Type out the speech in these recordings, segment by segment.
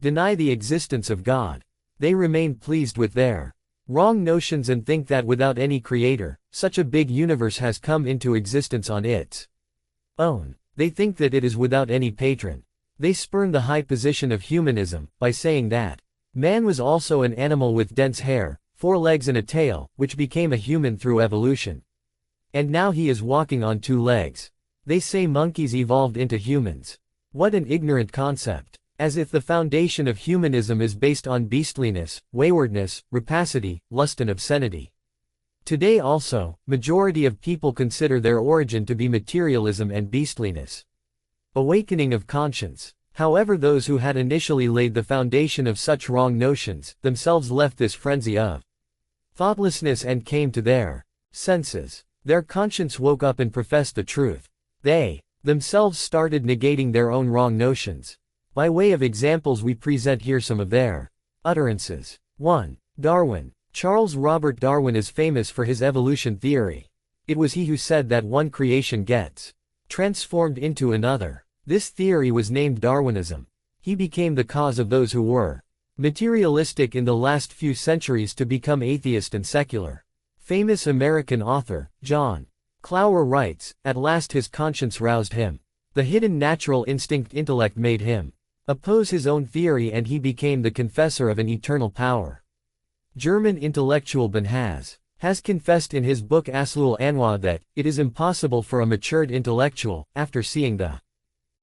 deny the existence of God. They remain pleased with their wrong notions and think that without any creator, such a big universe has come into existence on its own. They think that it is without any patron. They spurn the high position of humanism, by saying that man was also an animal with dense hair, 4 legs and a tail, which became a human through evolution. And now he is walking on 2 legs. They say monkeys evolved into humans. What an ignorant concept. As if the foundation of humanism is based on beastliness, waywardness, rapacity, lust and obscenity. Today also, majority of people consider their origin to be materialism and beastliness. Awakening of conscience. However, those who had initially laid the foundation of such wrong notions, themselves left this frenzy of thoughtlessness and came to their senses. Their conscience woke up and professed the truth. They, themselves started negating their own wrong notions. By way of examples we present here some of their utterances. 1. Darwin. Charles Robert Darwin is famous for his evolution theory. It was he who said that one creation gets transformed into another. This theory was named Darwinism. He became the cause of those who were materialistic in the last few centuries to become atheist and secular. Famous American author, John Clower writes, at last his conscience roused him. The hidden natural instinct intellect made him oppose his own theory and he became the confessor of an eternal power. German intellectual Ben has confessed in his book Aslul Anwa that it is impossible for a matured intellectual, after seeing the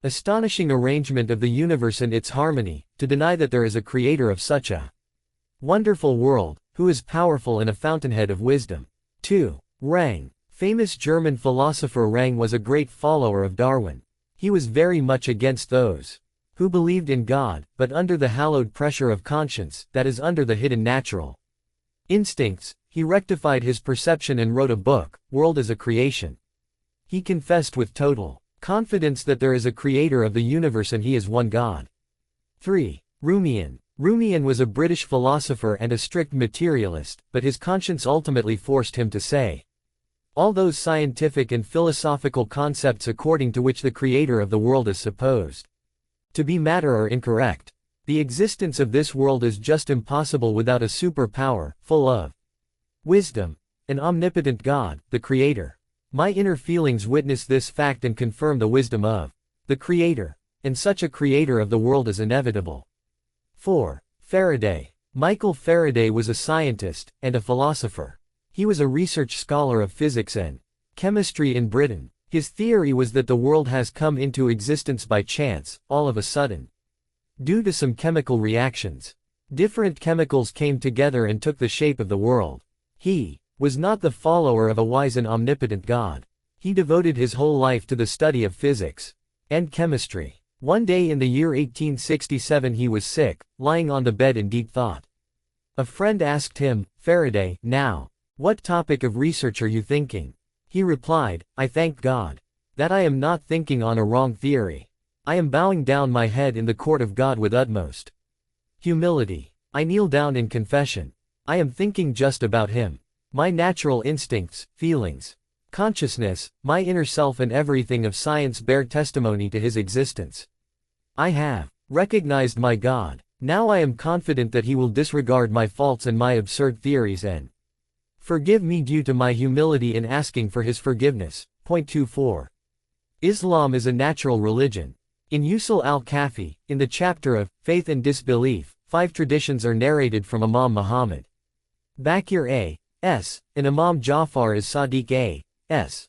astonishing arrangement of the universe and its harmony, to deny that there is a creator of such a wonderful world, who is powerful and a fountainhead of wisdom. 2. Rang. Famous German philosopher Rang was a great follower of Darwin. He was very much against those who believed in God, but under the hallowed pressure of conscience, that is under the hidden natural instincts, he rectified his perception and wrote a book, World as a Creation. He confessed with total confidence that there is a creator of the universe and he is one God. 3. Rumian. Rumian was a British philosopher and a strict materialist, but his conscience ultimately forced him to say all those scientific and philosophical concepts according to which the creator of the world is supposed to be matter are incorrect. The existence of this world is just impossible without a superpower, full of wisdom, an omnipotent God, the Creator. My inner feelings witness this fact and confirm the wisdom of the Creator, and such a creator of the world is inevitable. 4. Faraday. Michael Faraday was a scientist, and a philosopher. He was a research scholar of physics and chemistry in Britain. His theory was that the world has come into existence by chance, all of a sudden. Due to some chemical reactions. Different chemicals came together and took the shape of the world. He was not the follower of a wise and omnipotent God. He devoted his whole life to the study of physics and chemistry. One day in the year 1867 he was sick, lying on the bed in deep thought. A friend asked him, Faraday, now, what topic of research are you thinking? He replied, I thank God that I am not thinking on a wrong theory. I am bowing down my head in the court of God with utmost humility. I kneel down in confession. I am thinking just about Him. My natural instincts, feelings, consciousness, my inner self and everything of science bear testimony to His existence. I have recognized my God. Now I am confident that He will disregard my faults and my absurd theories and forgive me due to my humility in asking for His forgiveness. Point 24. Islam is a natural religion. In Usul al-Kafi, in the chapter of Faith and Disbelief, 5 traditions are narrated from Imam Muhammad Baqir A.S. and Imam Ja'far as-Sadiq A.S.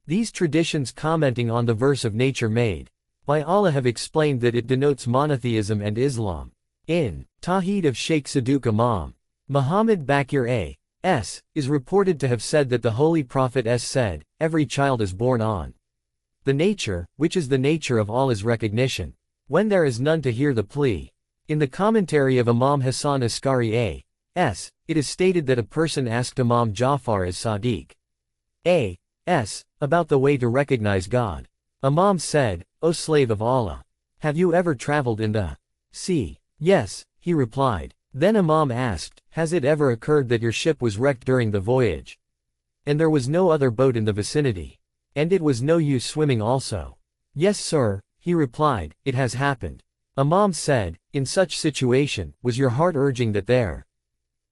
These traditions commenting on the verse of nature made by Allah have explained that it denotes monotheism and Islam. In Tawheed of Sheikh Saduq Imam Muhammad Baqir A.S. is reported to have said that the Holy Prophet S. said, every child is born on the nature, which is the nature of all is recognition, when there is none to hear the plea. In the commentary of Imam Hassan Askari A.S., it is stated that a person asked Imam Ja'far as-Sadiq A.S. about the way to recognize God. Imam said, O slave of Allah, have you ever traveled in the sea? Yes, he replied. Then Imam asked, has it ever occurred that your ship was wrecked during the voyage? And there was no other boat in the vicinity. And it was no use swimming also. Yes sir, he replied, it has happened. Imam said, in such situation, was your heart urging that there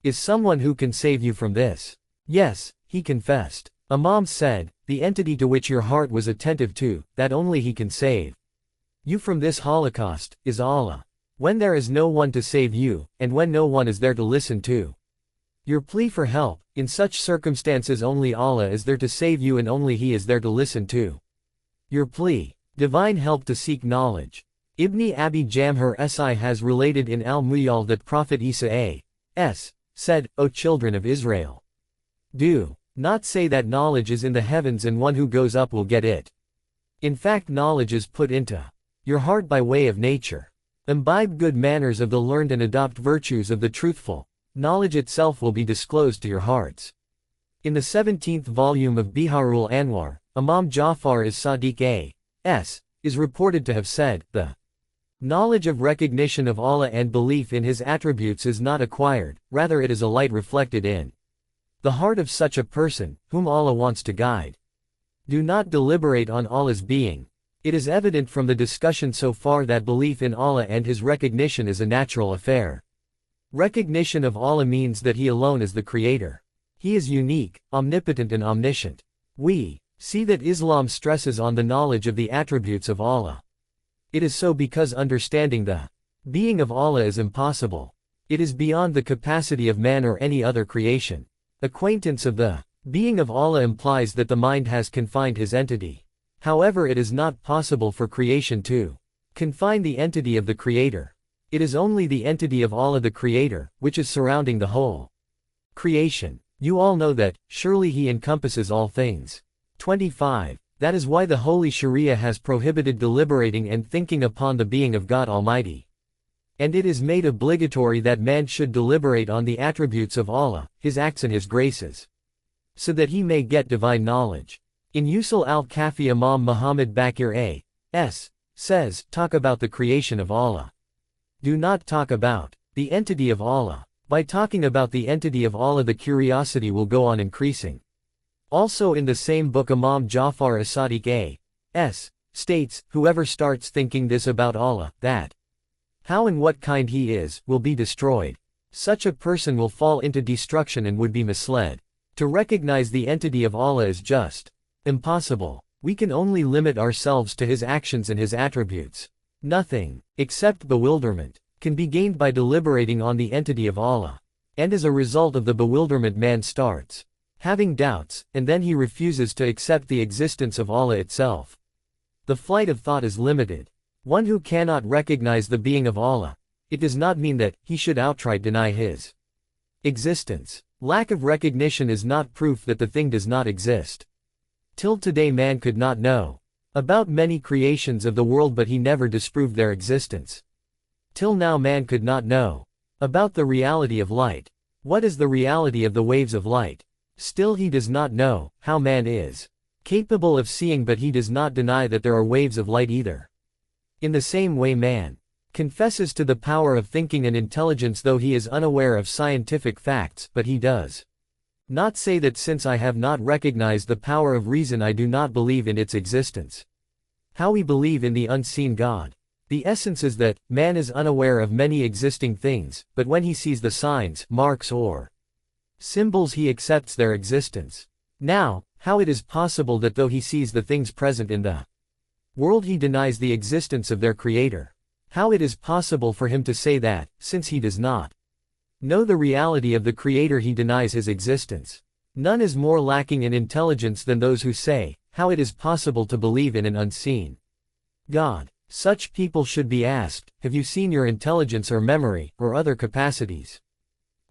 is someone who can save you from this? Yes, he confessed. Imam said, the entity to which your heart was attentive to, that only he can save you from this holocaust, is Allah. When there is no one to save you, and when no one is there to listen to your plea for help, in such circumstances only Allah is there to save you and only He is there to listen to your plea. Divine help to seek knowledge. Ibn Abi Jamhur Si has related in Al-Muyal that Prophet Isa A.S. said, O children of Israel, do not say that knowledge is in the heavens and one who goes up will get it. In fact, knowledge is put into your heart by way of nature. Imbibe good manners of the learned and adopt virtues of the truthful. Knowledge itself will be disclosed to your hearts. In the 17th volume of Biharul Anwar, Imam Jafar as-Sadiq A.S. is reported to have said, the knowledge of recognition of Allah and belief in His attributes is not acquired, rather it is a light reflected in the heart of such a person, whom Allah wants to guide. Do not deliberate on Allah's being. It is evident from the discussion so far that belief in Allah and His recognition is a natural affair. Recognition of Allah means that He alone is the Creator. He is unique, omnipotent and omniscient. We see that Islam stresses on the knowledge of the attributes of Allah. It is so because understanding the being of Allah is impossible. It is beyond the capacity of man or any other creation. Acquaintance of the being of Allah implies that the mind has confined His entity. However, it is not possible for creation to confine the entity of the Creator. It is only the entity of Allah the Creator, which is surrounding the whole creation. You all know that, surely He encompasses all things. 25. That is why the Holy Sharia has prohibited deliberating and thinking upon the being of God Almighty. And it is made obligatory that man should deliberate on the attributes of Allah, His acts and His graces, so that he may get divine knowledge. In Usul al-Kafi, Imam Muhammad Baqir A.S. says, talk about the creation of Allah. Do not talk about the entity of Allah. By talking about the entity of Allah, the curiosity will go on increasing. Also in the same book, Imam Jafar as-Sadiq A.S. states, whoever starts thinking this about Allah, that how and what kind He is, will be destroyed. Such a person will fall into destruction and would be misled. To recognize the entity of Allah is just impossible. We can only limit ourselves to His actions and His attributes. Nothing, except bewilderment, can be gained by deliberating on the entity of Allah. And as a result of the bewilderment, man starts having doubts, and then he refuses to accept the existence of Allah itself. The flight of thought is limited. One who cannot recognize the being of Allah, it does not mean that he should outright deny His existence. Lack of recognition is not proof that the thing does not exist. Till today man could not know about many creations of the world, but he never disproved their existence. Till now man could not know about the reality of light. What is the reality of the waves of light? Still he does not know how man is capable of seeing, but he does not deny that there are waves of light either. In the same way, man confesses to the power of thinking and intelligence, though he is unaware of scientific facts, but he does not say that since I have not recognized the power of reason I do not believe in its existence. How we believe in the unseen God. The essence is that man is unaware of many existing things, but when he sees the signs, marks or symbols, he accepts their existence. Now, how it is possible that though he sees the things present in the world he denies the existence of their Creator? How it is possible for him to say that, since he does not know the reality of the Creator, he denies His existence? None is more lacking in intelligence than those who say, how it is possible to believe in an unseen God. Such people should be asked, have you seen your intelligence or memory, or other capacities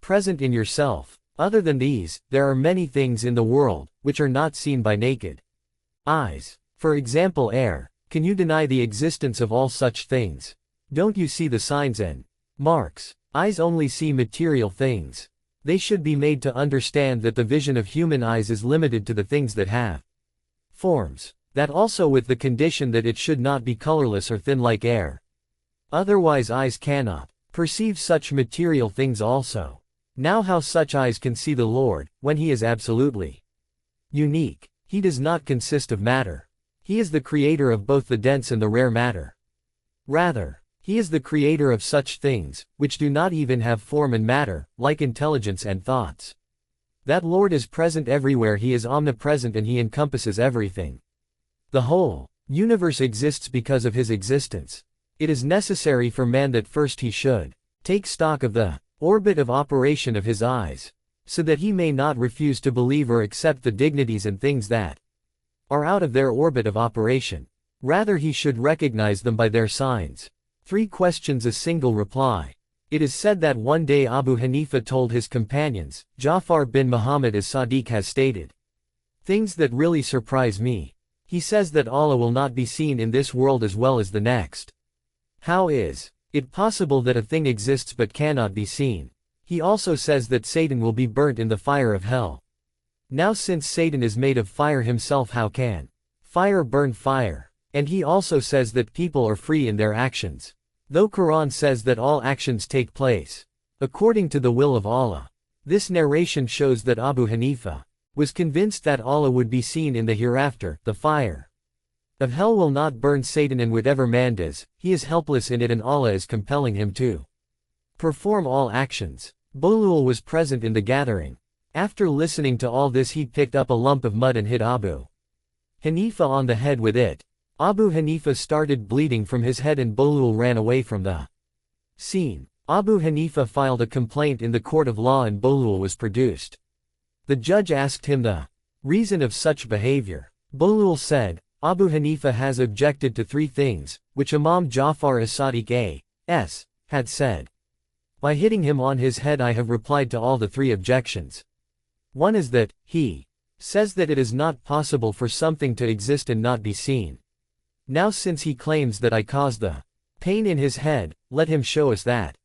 present in yourself? Other than these, there are many things in the world, which are not seen by naked eyes. For example, air. Can you deny the existence of all such things? Don't you see the signs and marks? Eyes only see material things. They should be made to understand that the vision of human eyes is limited to the things that have forms. That also with the condition that it should not be colorless or thin like air. Otherwise eyes cannot perceive such material things also. Now how such eyes can see the Lord, when He is absolutely unique? He does not consist of matter. He is the Creator of both the dense and the rare matter. Rather, He is the creator of such things, which do not even have form and matter, like intelligence and thoughts. That Lord is present everywhere, he is omnipresent and he encompasses everything. The whole universe exists because of his existence. It is necessary for man that first he should take stock of the orbit of operation of his eyes, so that he may not refuse to believe or accept the dignities and things that are out of their orbit of operation. Rather he should recognize them by their signs. 3 questions a single reply. It is said that one day Abu Hanifa told his companions, Ja'far bin Muhammad as-Sadiq has stated things that really surprise me. He says that Allah will not be seen in this world as well as the next. How is it possible that a thing exists but cannot be seen? He also says that Satan will be burnt in the fire of hell. Now since Satan is made of fire himself, how can fire burn fire? And he also says that people are free in their actions, though Quran says that all actions take place according to the will of Allah. This narration shows that Abu Hanifa was convinced that Allah would be seen in the hereafter. The fire of hell will not burn Satan, and whatever man does, he is helpless in it and Allah is compelling him to perform all actions. Bulul was present in the gathering. After listening to all this, he picked up a lump of mud and hit Abu Hanifa on the head with it. Abu Hanifa started bleeding from his head and Bulul ran away from the scene. Abu Hanifa filed a complaint in the court of law and Bulul was produced. The judge asked him the reason of such behavior. Bulul said, Abu Hanifa has objected to 3 things, which Imam Ja'far as-Sadiq A.S. had said. By hitting him on his head I have replied to all the 3 objections. One is that, he says that it is not possible for something to exist and not be seen. Now since he claims that I caused the pain in his head, let him show us that.